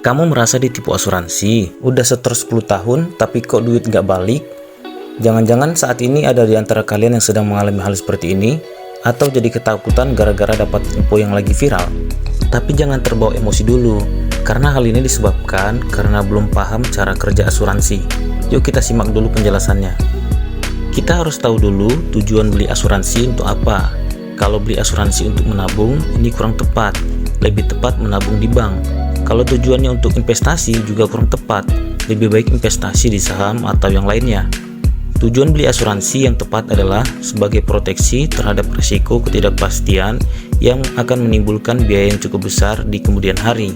Kamu merasa ditipu asuransi? Udah setor 10 tahun tapi kok duit nggak balik? Jangan-jangan saat ini ada di antara kalian yang sedang mengalami hal seperti ini, atau jadi ketakutan gara-gara dapat info yang lagi viral. Tapi jangan terbawa emosi dulu, karena hal ini disebabkan karena belum paham cara kerja asuransi. Yuk kita simak dulu penjelasannya. Kita harus tahu dulu tujuan beli asuransi untuk apa. Kalau beli asuransi untuk menabung, ini kurang tepat. Lebih tepat menabung di bank. Kalau tujuannya untuk investasi juga kurang tepat. Lebih baik investasi di saham atau yang lainnya. Tujuan beli asuransi yang tepat adalah sebagai proteksi terhadap risiko ketidakpastian yang akan menimbulkan biaya yang cukup besar di kemudian hari.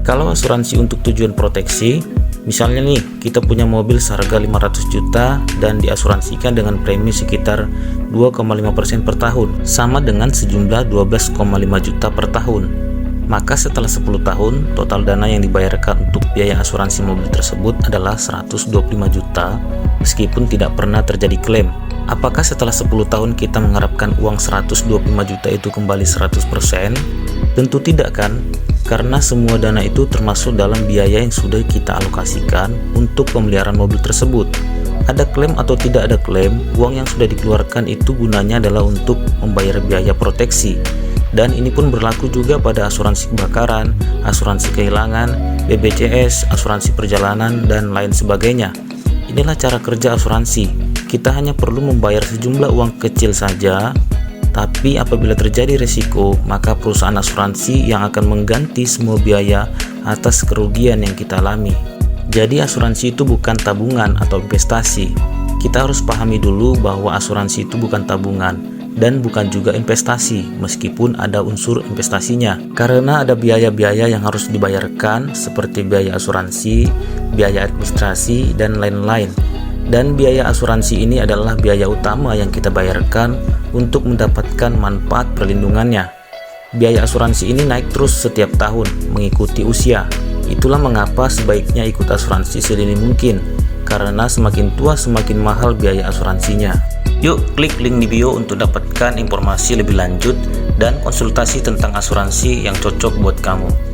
Kalau asuransi untuk tujuan proteksi, misalnya nih, kita punya mobil seharga 500 juta dan diasuransikan dengan premi sekitar 2,5% per tahun, sama dengan sejumlah 12,5 juta per tahun. Maka setelah 10 tahun, total dana yang dibayarkan untuk biaya asuransi mobil tersebut adalah 125 juta, meskipun tidak pernah terjadi klaim. Apakah setelah 10 tahun kita mengharapkan uang 125 juta itu kembali 100%? Tentu tidak kan? Karena semua dana itu termasuk dalam biaya yang sudah kita alokasikan untuk pemeliharaan mobil tersebut. Ada klaim atau tidak ada klaim, uang yang sudah dikeluarkan itu gunanya adalah untuk membayar biaya proteksi. Dan ini pun berlaku juga pada asuransi kebakaran, asuransi kehilangan, BPJS, asuransi perjalanan, dan lain sebagainya. Inilah cara kerja asuransi. Kita hanya perlu membayar sejumlah uang kecil saja, tapi apabila terjadi risiko, maka perusahaan asuransi yang akan mengganti semua biaya atas kerugian yang kita alami. Jadi asuransi itu bukan tabungan atau investasi. Kita harus pahami dulu bahwa asuransi itu bukan tabungan dan bukan juga investasi, meskipun ada unsur investasinya. Karena ada biaya-biaya yang harus dibayarkan seperti biaya asuransi, biaya administrasi, dan lain-lain. Dan biaya asuransi ini adalah biaya utama yang kita bayarkan untuk mendapatkan manfaat perlindungannya. Biaya asuransi ini naik terus setiap tahun mengikuti usia. Itulah mengapa sebaiknya ikut asuransi sedini mungkin, karena semakin tua semakin mahal biaya asuransinya. Yuk klik link di bio untuk dapatkan informasi lebih lanjut dan konsultasi tentang asuransi yang cocok buat kamu.